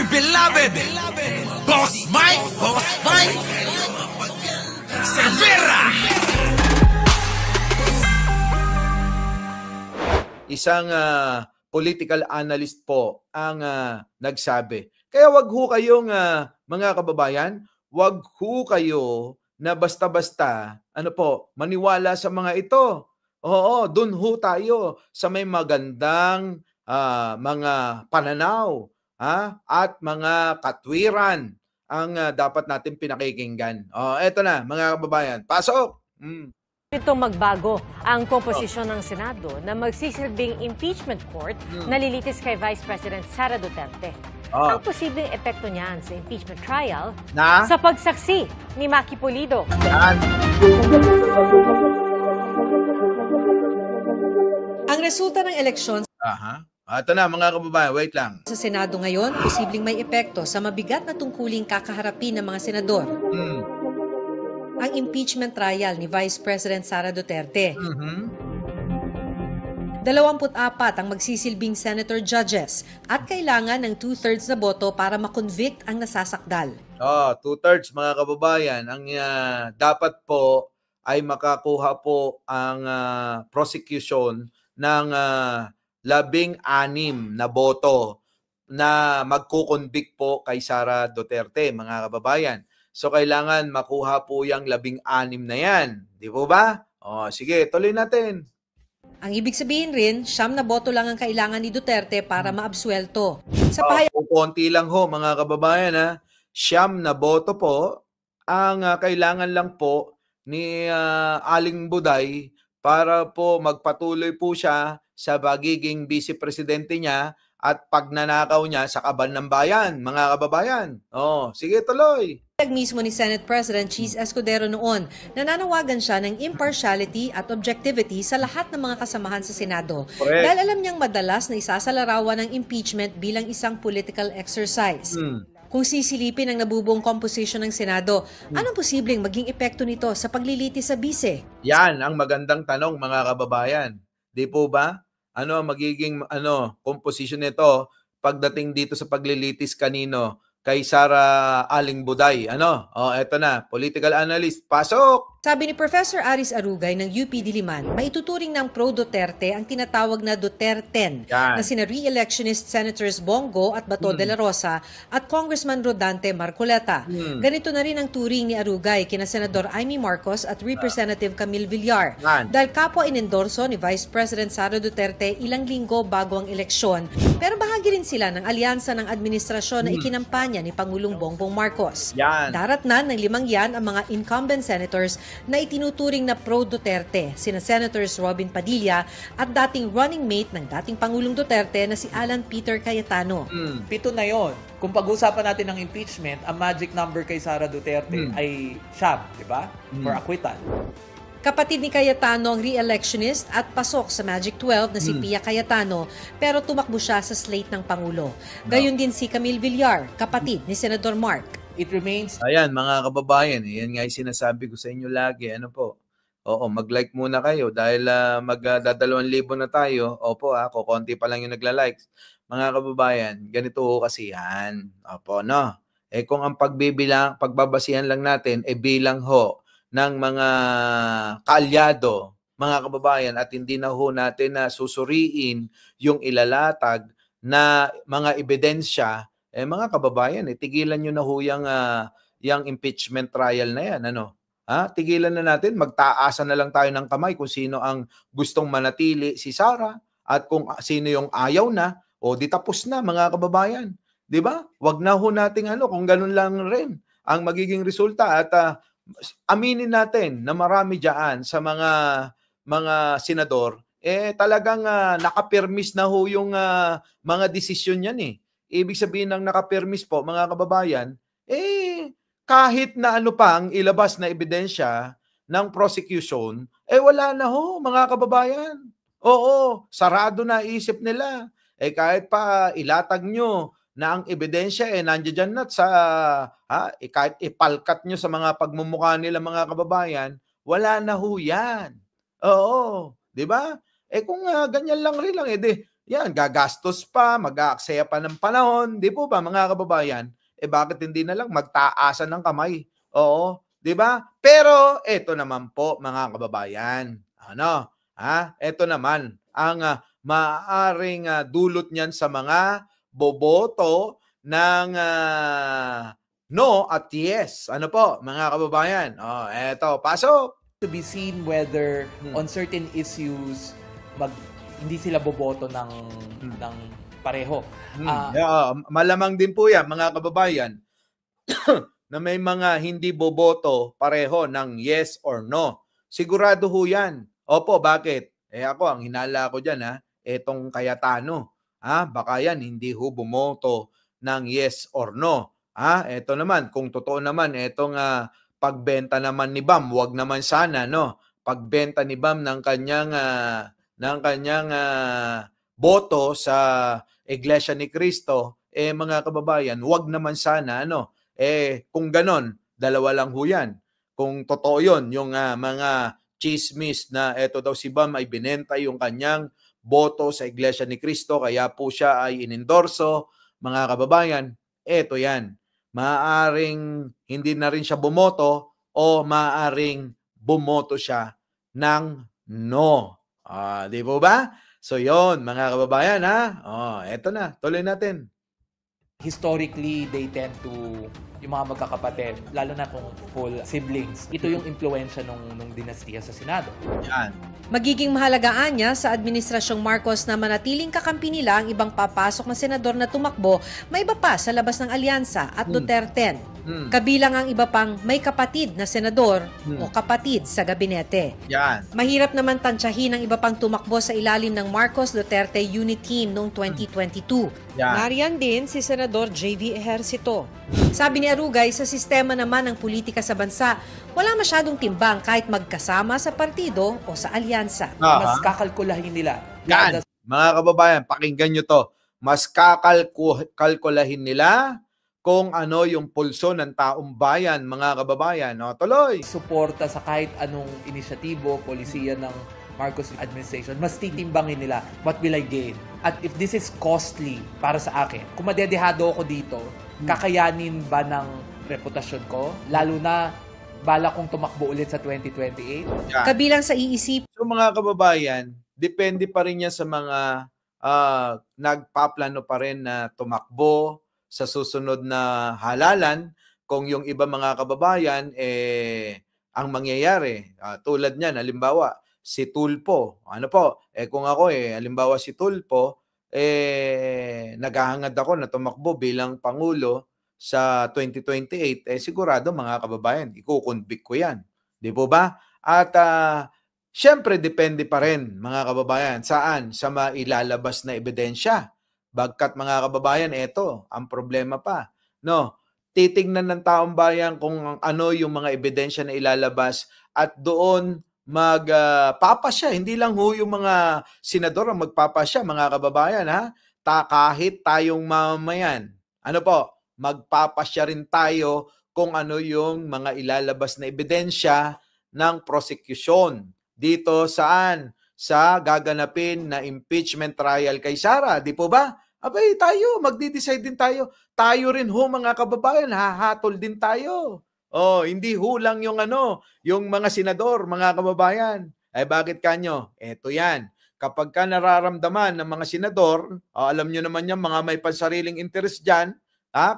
my beloved Boss Mike Cervera. Isang political analyst po ang nagsabi. Kaya wag ho kayong mga kababayan, wag ho kayo na basta-basta maniwala sa mga ito. Oo, dun ho tayo sa may magandang mga pananaw at mga katwiran ang dapat natin pinakikinggan. Eto na mga kababayan, pasok! Ito magbago ang komposisyon ng Senado na magsisilbing impeachment court na lilitis kay Vice President Sara Duterte. Ang posibleng epekto niyan sa impeachment trial sa pagsaksi ni Maki Pulido. Ang resulta ng eleksyon Ito na mga kababayan, wait lang. Sa Senado ngayon, posibleng may epekto sa mabigat na tungkuling kakaharapin ng mga senador. Ang impeachment trial ni Vice President Sara Duterte. 24 ang magsisilbing senator judges at kailangan ng 2/3 na boto para makonvict ang nasasakdal. 2/3 mga kababayan. Ang dapat po ay makakuha po ang prosecution ng 16 na boto na magkukonvict po kay Sara Duterte, mga kababayan. So, kailangan makuha po yung 16 na yan. Di po ba? Sige, tuloy natin. Ang ibig sabihin rin, 9 na boto lang ang kailangan ni Duterte para maabsuelto. Sa konti lang ho, mga kababayan. 9 na boto po ang kailangan lang po ni Aling Buday para po magpatuloy po siya sa pagiging vice-presidente niya at pagnanakaw niya sa kaban ng bayan, mga kababayan. Sige, tuloy. Mismo ni Senate President Cheese Escudero noon, nananawagan siya ng impartiality at objectivity sa lahat ng mga kasamahan sa Senado. Correct. Dahil alam niyang madalas na isasalarawan ng impeachment bilang isang political exercise. Kung sisilipin ang nabubuong composition ng Senado, anong posibleng maging epekto nito sa paglilitis sa bise? Yan ang magandang tanong, mga kababayan. Di po ba? Ano ang magiging composition nito pagdating dito sa paglilitis kanino? Kay Sara Aling Buday. Eto na, political analyst. Pasok! Sabi ni Professor Aris Arugay ng UP Diliman, maituturing ng pro-Duterte ang tinatawag na Duterten na sina re-electionist Senators Bongo at Bato de la Rosa at Congressman Rodante Marcoleta. Ganito na rin ang turing ni Arugay kina Senador Amy Marcos at Representative Camille Villar. Dahil kapwa inendorso ni Vice President Sara Duterte ilang linggo bago ang eleksyon, pero bahagi rin sila ng alyansa ng administrasyon na ikinampanya ni Pangulong Bongbong Marcos. Daratnan ng 5 yan ang mga incumbent senators na itinuturing na pro-Duterte, sina Senators Robin Padilla at dating running mate ng dating Pangulong Duterte na si Alan Peter Cayetano. 7 na yon. Kung pag-usapan natin ng impeachment, ang magic number kay Sara Duterte ay 9, di ba? For acquittal. Kapatid ni Cayetano ang re-electionist at pasok sa Magic 12 na si Pia Cayetano, pero tumakbo siya sa slate ng Pangulo. Gayon din si Camille Villar, kapatid ni Senador Mark. It remains... Ayan, mga kababayan, yan nga yung sinasabi ko sa inyo lagi. Mag-like muna kayo dahil magdadalawang-libo na tayo. Kukunti pa lang yung nagla-likes. Mga kababayan, ganito kasi yan. Kung ang pagbabasihan lang natin, bilang ng mga kaalyado, mga kababayan, at hindi na natin na susuriin yung ilalatag na mga ebidensya, mga kababayan, tigilan nyo na yung impeachment trial na yan. Tigilan na natin, magtaasan na lang tayo ng kamay kung sino ang gustong manatili si Sara at kung sino yung ayaw na, di tapos na, mga kababayan. Di ba? Wag na natin kung ganun lang rin ang magiging resulta at aminin natin na marami diyan sa mga senador talagang nakapirmis na yung mga desisyon niyan Ibig sabihin ng nakapirmis po, mga kababayan, kahit na pa ang ilabas na ebidensya ng prosecution, wala na mga kababayan. Sarado na isip nila. Kahit pa ilatag nyo na ang ebidensya nandiyan na sa kahit ipalkat nyo sa mga pagmumukha nila, mga kababayan, wala na yan. Di ba? Kung ganyan lang rin lang, yan, gagastos pa, mag-aaksaya pa ng panahon, di po ba mga kababayan? Bakit hindi na lang magtaasan ng kamay? Oo, di ba? Pero eto naman po mga kababayan, ano? Eto naman ang maaaring dulot niyan sa mga boboto ng no at yes. Ano po mga kababayan? Eto, pasok. To be seen whether on certain issues hindi sila boboto ng pareho. Malamang din po yan mga kababayan na may mga hindi boboto pareho ng yes or no. Sigurado ho yan. Opo, bakit? Ako, ang hinala ko dyan, etong Cayetano. Baka yan, hindi ho bumoto ng yes or no. Eto naman, kung totoo naman, etong pagbenta naman ni Bam, wag naman sana, no? Pagbenta ni Bam ng kanyang boto sa Iglesia ni Cristo, mga kababayan, wag naman sana, ano? Kung ganon, dalawa lang ho yan. Kung totoo yun, yung mga chismis na eto daw si Bam ay binenta yung kanyang boto sa Iglesia ni Cristo, kaya po siya ay inendorso, mga kababayan, eto yan. Maaaring hindi na rin siya bumoto o maaaring bumoto siya ng no. Di po ba? So yon mga kababayan eto na, tuloy natin. Historically, they tend to, yung mga magkakapatid, lalo na kung full siblings, ito yung impluensya nung dinastiya sa Senado. Yan. Magiging mahalagaan niya sa Administrasyong Marcos na manatiling kakampi nila ang ibang papasok na senador na tumakbo may iba pa sa labas ng alyansa at Duterte. Kabilang ang iba pang may kapatid na senador o kapatid sa gabinete. Yan. Mahirap naman tansyahin ang iba pang tumakbo sa ilalim ng Marcos-Duterte Unit Team noong 2022. Nariyan din si Senador J.V. Ejercito. Sabi ni Arugay, sa sistema naman ng politika sa bansa, wala masyadong timbang kahit magkasama sa partido o sa alyansa. Mas kakalkulahin nila. Yan. Mga kababayan, pakinggan nyo to. Mas kakalkulahin nila kung ano yung pulso ng taong bayan, mga kababayan. Tuloy. Suporta sa kahit anong inisyatibo, polisiya ng Marcos administration, mas titimbangin nila, what will I gain? At if this is costly para sa akin, kung madedehado ako dito, kakayanin ba ng reputasyon ko? Lalo na, bala kong tumakbo ulit sa 2028? Yan. Kabilang sa iisip. So mga kababayan, depende pa rin yan sa mga nagpaplano pa rin na tumakbo sa susunod na halalan. Kung yung iba mga kababayan, ang mangyayari, tulad niyan, halimbawa, si Tulfo. Ano po? Kung ako, halimbawa si Tulfo, naghahangad ako na tumakbo bilang Pangulo sa 2028, sigurado mga kababayan, ikukonvict ko yan. Di po ba? At syempre, depende pa rin mga kababayan, saan? Sa mailalabas na ebidensya. Bagkat mga kababayan, eto, ang problema pa. No, titingnan ng taong bayan kung ano yung mga ebidensya na ilalabas at doon magpapasya. Hindi lang ho yung mga senador ang magpapasya, mga kababayan, kahit tayong mamamayan. Ano po? Magpapasya rin tayo kung ano yung mga ilalabas na ebidensya ng prosecution. Dito saan? Sa gaganapin na impeachment trial kay Sara. Di po ba? Abay, tayo, magdi-decide din tayo. Tayo rin ho, mga kababayan, hahatol din tayo. Hindi ho lang yung yung mga senador, mga kababayan. Bakit kanyo? Eto yan. Kapag ka nararamdaman ng mga senador, alam nyo naman yan, mga may pansariling interest dyan,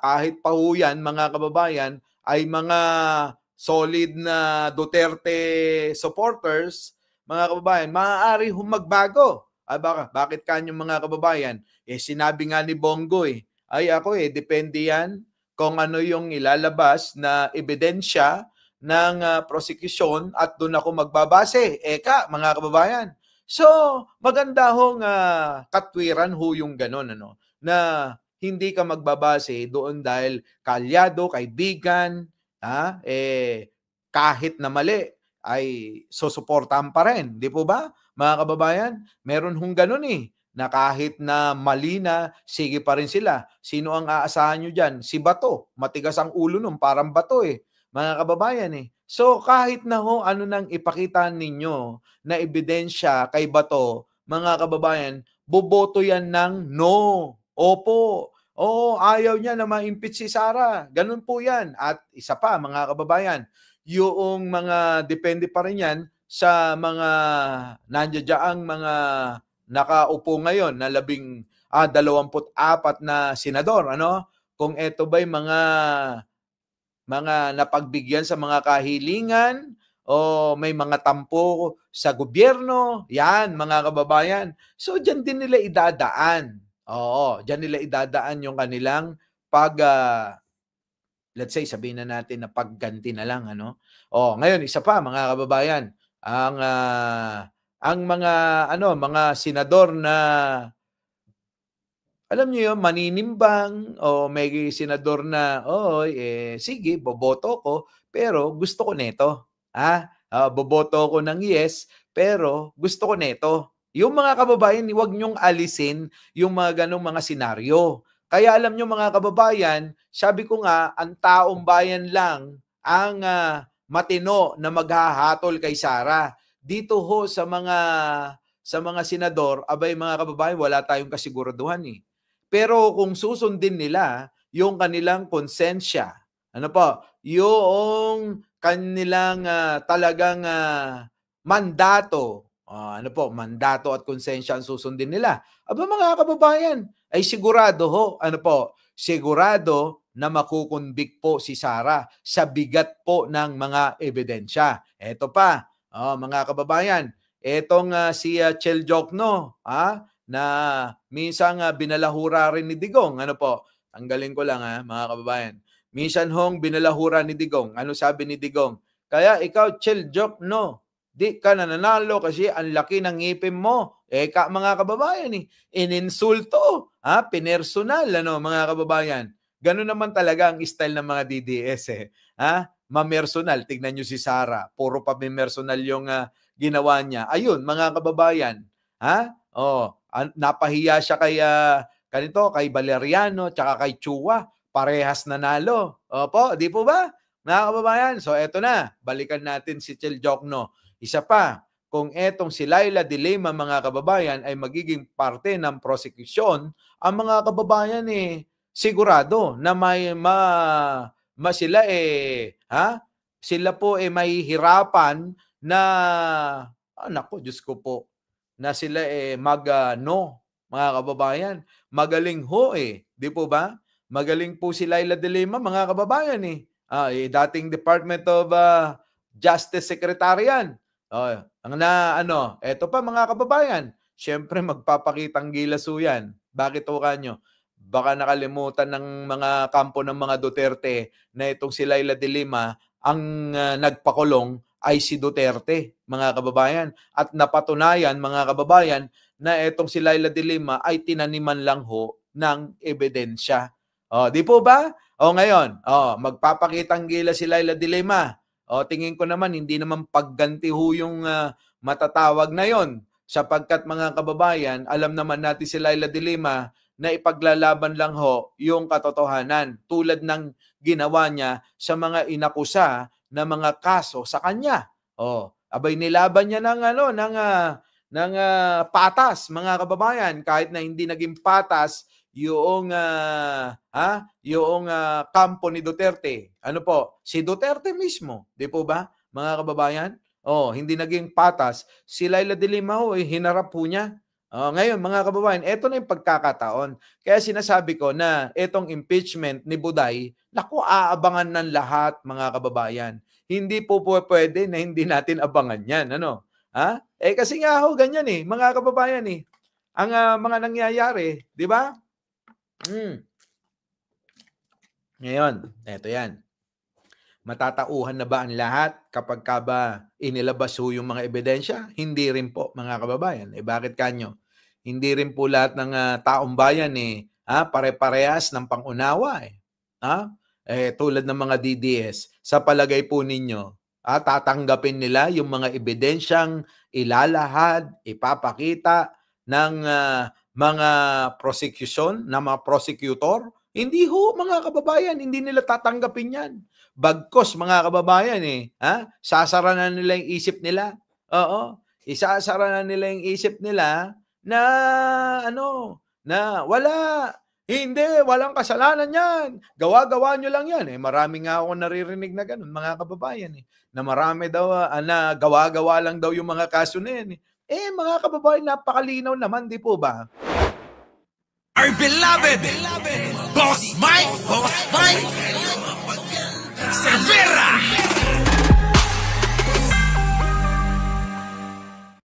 kahit pa ho yan, mga kababayan, ay mga solid na Duterte supporters, mga kababayan, maaari hong magbago. Bakit kanyo mga kababayan? Sinabi nga ni Bongo, depende yan kung ano yung ilalabas na ebidensya ng prosecution at doon ako magbabase. Mga kababayan. So, maganda hong katwiran ho yung ganon, na hindi ka magbabase doon dahil kalyado, kaibigan, kahit na mali, ay susuportahan pa rin. Di po ba, mga kababayan? Meron hong ganon na kahit na mali na, sige pa rin sila. Sino ang aasahan nyo dyan? Si Bato. Matigas ang ulo nun, parang bato mga kababayan So kahit na ho, ano nang ipakita ninyo na ebidensya kay Bato, mga kababayan, boboto yan ng no. Opo. Oo, ayaw niya na ma-impeach si Sara. Ganun po yan. At isa pa, mga kababayan, yung mga depende pa rin yan sa mga nandiyaang mga nakaupo ngayon na 24 na senador. Ano? Kung ito ba'y mga napagbigyan sa mga kahilingan o may mga tampo sa gobyerno, yan mga kababayan. So diyan din nila idadaan. Oo, diyan nila idadaan yung kanilang let's say sabihin na natin na pagganti na lang ano. Oh, ngayon isa pa mga kababayan, ang mga senador na alam niyo yun, maninimbang o may senador na, sige, boboto ko, pero gusto ko neto. Boboto ko ng yes, pero gusto ko neto. Yung mga kababayan, huwag niyong alisin yung mga ganong mga senaryo. Kaya alam niyo mga kababayan, sabi ko nga, ang taong bayan lang ang matino na maghahatol kay Sara. Dito ho sa mga senador, abay mga kababayan, wala tayong kasiguraduhan eh. Pero kung susundin nila yung kanilang konsensya, yung kanilang talagang mandato, mandato at konsensya ang susundin nila. Aba mga kababayan, ay sigurado sigurado na makukunbik po si Sara sa bigat po ng mga ebidensya. Eto pa, mga kababayan, etong si Chel Jokno, na minsan binalahura rin ni Digong. Tanggalin ko lang mga kababayan. Minsan hong binalahura ni Digong. Ano sabi ni Digong? Kaya ikaw, Chel Jokno, di ka nananalo kasi ang laki ng ngipin mo. Mga kababayan, ininsulto, pinersonal, mga kababayan. Ganun naman talaga ang style ng mga DDS mamersonal. Tignan nyo si Sara. Puro pa mersonal yung ginawa niya. Ayun, mga kababayan. Napahiya siya kay Valeriano tsaka kay Chua. Parehas nanalo. Opo, di po ba? Mga kababayan, so eto na. Balikan natin si Chel Jokno. Isa pa, kung etong si Laila de Lima, mga kababayan, ay magiging parte ng prosecution, ang mga kababayan sigurado na sila po mahihirapan na Diyos ko po, na sila no, mga kababayan. Magaling ho di po ba? Magaling po si Laila de Lima, mga kababayan dating Department of Justice Secretarian. Eto pa mga kababayan, syempre magpapakitang gilas yan. Bakit ho kanyo? Baka nakalimutan ng mga kampo ng mga Duterte na itong si Laila de Lima ang nagpakulong ay si Duterte, mga kababayan. At napatunayan, mga kababayan, na itong si Laila de Lima ay tinaniman lang ho ng ebidensya. Di po ba? Ngayon, magpapakitang gila si Laila de Lima. Tingin ko naman, hindi naman pagganti ho yung matatawag na yon. Sapagkat mga kababayan, alam naman natin si Laila de Lima na ipaglalaban lang ho yung katotohanan. Tulad ng ginawa niya sa mga inakusa na mga kaso sa kanya. Abay nilaban niya ng patas, mga kababayan, kahit na hindi naging patas yung kampo ni Duterte. Si Duterte mismo, di po ba, mga kababayan? Hindi naging patas. Si Laila de Lima hinarap po niya. Ngayon, mga kababayan, ito na yung pagkakataon. Kaya sinasabi ko na itong impeachment ni Buday, aabangan ng lahat, mga kababayan. Hindi po pwede na hindi natin abangan yan. Kasi nga ganyan mga kababayan ang mga nangyayari, di ba? Ngayon, eto yan. Matatauhan na ba ang lahat kapag inilabas yung mga ebidensya? Hindi rin po, mga kababayan. Bakit kanyo? Hindi rin po lahat ng taong bayan pare-parehas ng pangunawa tulad ng mga DDS. Sa palagay po ninyo, tatanggapin nila yung mga ebidensyang ilalahad, ipapakita ng mga prosecution, ng mga prosecutor? Hindi ho, mga kababayan, hindi nila tatanggapin yan. Bagkos, mga kababayan sasara na nila yung isip nila. Isasara na nila yung isip nila na na walang kasalanan yan. Gawa-gawa nyo lang yan. Marami nga ako naririnig na ganun, mga kababayan. Na marami daw, na gawa-gawa lang daw yung mga kaso na yan. Mga kababayan, napakalinaw naman, di po ba? Our beloved Boss Mike!